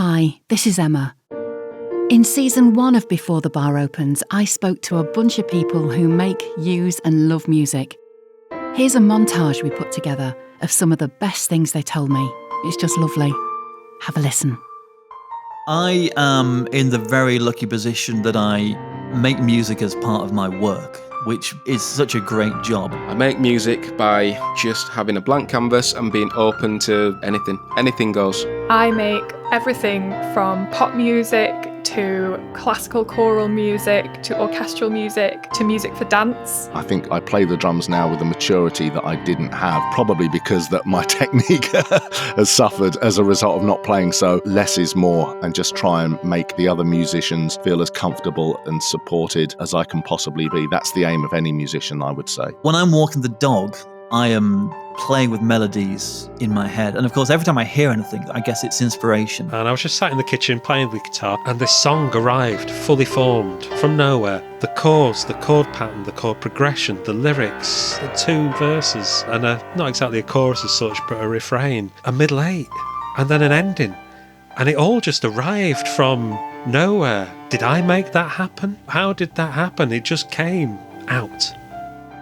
Hi, this is Emma. In season 1 of Before the Bar Opens, I spoke to a bunch of people who make, use and love music. Here's a montage we put together of some of the best things they told me. It's just lovely. Have a listen. I am in the very lucky position that I make music as part of my work, which is such a great job. I make music by just having a blank canvas and being open to anything. Anything goes. I make everything from pop music to classical choral music to orchestral music to music for dance. I think I play the drums now with a maturity that I didn't have, probably because that my technique has suffered as a result of not playing. So less is more, and just try and make the other musicians feel as comfortable and supported as I can possibly be. That's the aim of any musician, I would say. When I'm walking the dog, I am playing with melodies in my head. And of course, every time I hear anything, I guess it's inspiration. And I was just sat in the kitchen playing the guitar, and this song arrived, fully formed, from nowhere. The chords, the chord pattern, the chord progression, the lyrics, the 2 verses, and not exactly a chorus as such, but a refrain, a middle 8, and then an ending. And it all just arrived from nowhere. Did I make that happen? How did that happen? It just came out.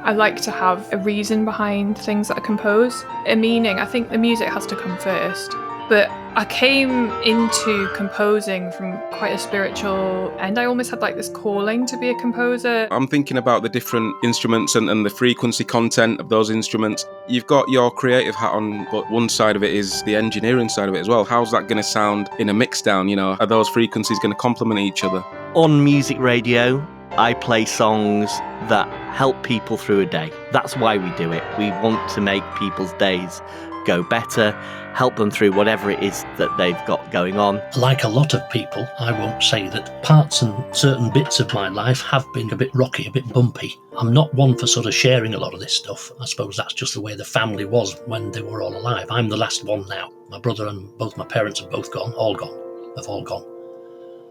I like to have a reason behind things that I compose, a meaning. I think the music has to come first. But I came into composing from quite a spiritual end. I almost had like this calling to be a composer. I'm thinking about the different instruments and the frequency content of those instruments. You've got your creative hat on, but one side of it is the engineering side of it as well. How's that going to sound in a mix down? You know, are those frequencies going to complement each other? On music radio, I play songs that help people through a day. That's why we do it. We want to make people's days go better, help them through whatever it is that they've got going on. Like a lot of people, I won't say that parts and certain bits of my life have been a bit rocky, a bit bumpy. I'm not one for sort of sharing a lot of this stuff. I suppose that's just the way the family was when they were all alive. I'm the last one now. My brother and both my parents have both gone, have all gone.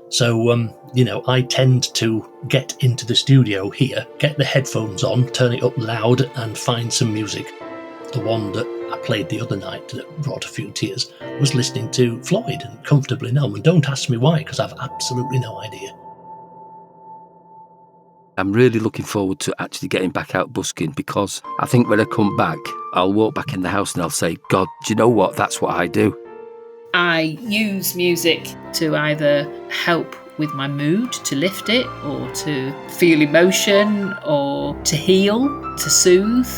So, I tend to get into the studio here, get the headphones on, turn it up loud and find some music. The one that I played the other night that brought a few tears was listening to Floyd and Comfortably Numb. And don't ask me why, because I've absolutely no idea. I'm really looking forward to actually getting back out busking, because I think when I come back, I'll walk back in the house and I'll say, God, do you know what? That's what I do. I use music to either help with my mood, to lift it, or to feel emotion, or to heal, to soothe,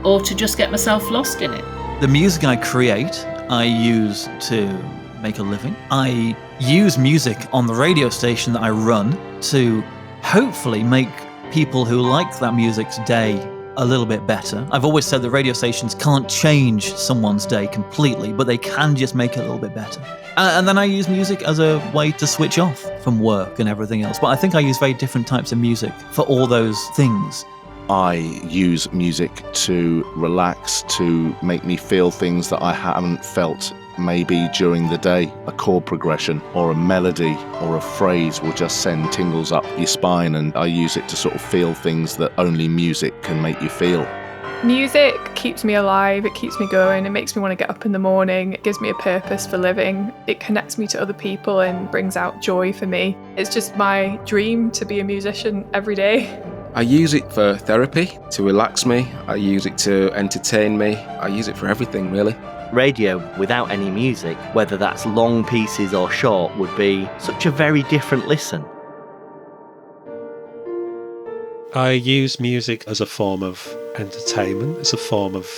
or to just get myself lost in it. The music I create, I use to make a living. I use music on the radio station that I run to hopefully make people who like that music's day a little bit better. I've always said that radio stations can't change someone's day completely, but they can just make it a little bit better. And then I use music as a way to switch off from work and everything else. But I think I use very different types of music for all those things. I use music to relax, to make me feel things that I haven't felt maybe during the day. A chord progression or a melody or a phrase will just send tingles up your spine, and I use it to sort of feel things that only music can make you feel. Music keeps me alive, it keeps me going, it makes me want to get up in the morning, it gives me a purpose for living, it connects me to other people and brings out joy for me. It's just my dream to be a musician every day. I use it for therapy, to relax me. I use it to entertain me. I use it for everything, really. Radio without any music, whether that's long pieces or short, would be such a very different listen. I use music as a form of entertainment, it's a form of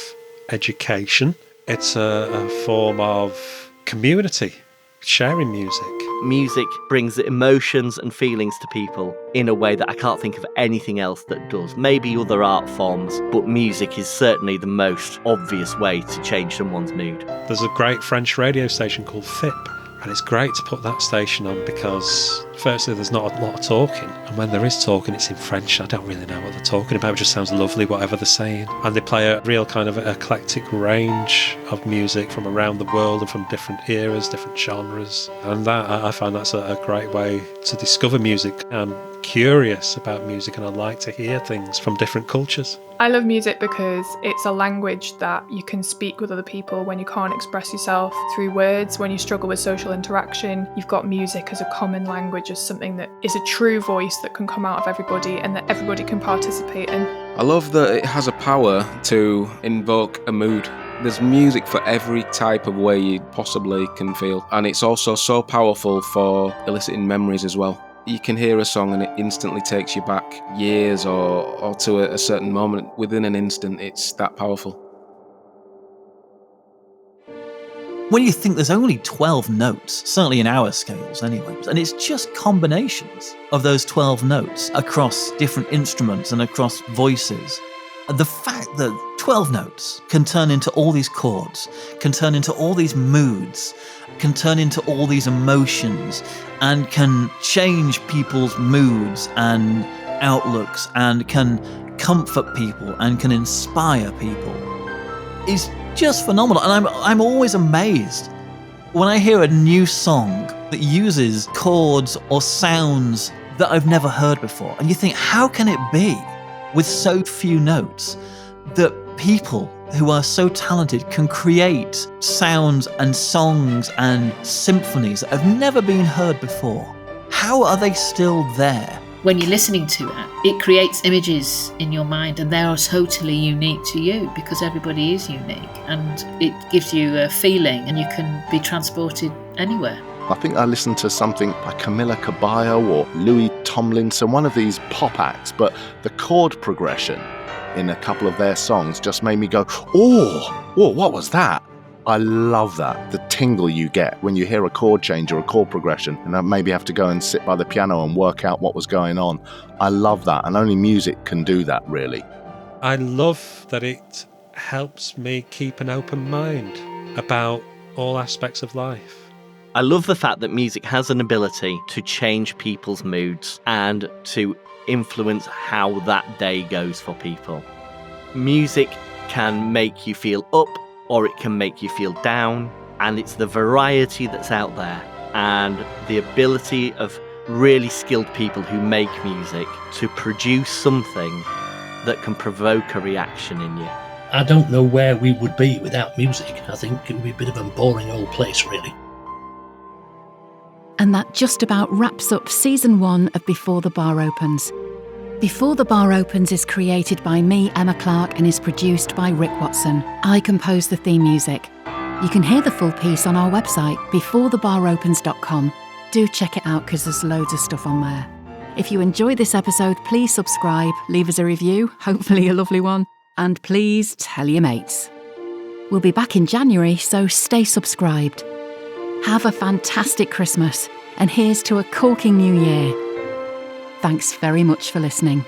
education, it's a form of community, sharing music. Music brings emotions and feelings to people in a way that I can't think of anything else that does. Maybe other art forms, but music is certainly the most obvious way to change someone's mood. There's a great French radio station called FIP, and it's great to put that station on because firstly there's not a lot of talking, and when there is talking it's in French. I don't really know what they're talking about, it just sounds lovely whatever they're saying, and they play a real kind of eclectic range of music from around the world and from different eras, different genres, and that I find that's a great way to discover music. I'm curious about music and I like to hear things from different cultures. I love music because it's a language that you can speak with other people when you can't express yourself through words. When you struggle with social interaction, you've got music as a common language, as something that is a true voice that can come out of everybody and that everybody can participate in. I love that it has a power to invoke a mood. There's music for every type of way you possibly can feel, and it's also so powerful for eliciting memories as well. You can hear a song and it instantly takes you back years or to a certain moment. Within an instant, it's that powerful. When you think there's only 12 notes, certainly in our scales anyway, and it's just combinations of those 12 notes across different instruments and across voices. The fact that 12 notes can turn into all these chords, can turn into all these moods, can turn into all these emotions, and can change people's moods and outlooks, and can comfort people and can inspire people, is just phenomenal. And I'm always amazed when I hear a new song that uses chords or sounds that I've never heard before. And you think, how can it be, with so few notes, that people who are so talented can create sounds and songs and symphonies that have never been heard before? How are they still there? When you're listening to it, it creates images in your mind, and they are totally unique to you because everybody is unique, and it gives you a feeling and you can be transported anywhere. I think I listened to something by Camila Cabello or Louis Tomlinson, one of these pop acts, but the chord progression in a couple of their songs just made me go, oh, what was that? I love that, the tingle you get when you hear a chord change or a chord progression, and I maybe have to go and sit by the piano and work out what was going on. I love that, and only music can do that, really. I love that it helps me keep an open mind about all aspects of life. I love the fact that music has an ability to change people's moods and to influence how that day goes for people. Music can make you feel up, or it can make you feel down, and it's the variety that's out there and the ability of really skilled people who make music to produce something that can provoke a reaction in you. I don't know where we would be without music. I think it would be a bit of a boring old place, really. And that just about wraps up season 1 of Before the Bar Opens. Before the Bar Opens is created by me, Emma Clarke, and is produced by Rick Watson. I compose the theme music. You can hear the full piece on our website, beforethebaropens.com. Do check it out because there's loads of stuff on there. If you enjoyed this episode, please subscribe, leave us a review, hopefully a lovely one, and please tell your mates. We'll be back in January, so stay subscribed. Have a fantastic Christmas, and here's to a corking new year. Thanks very much for listening.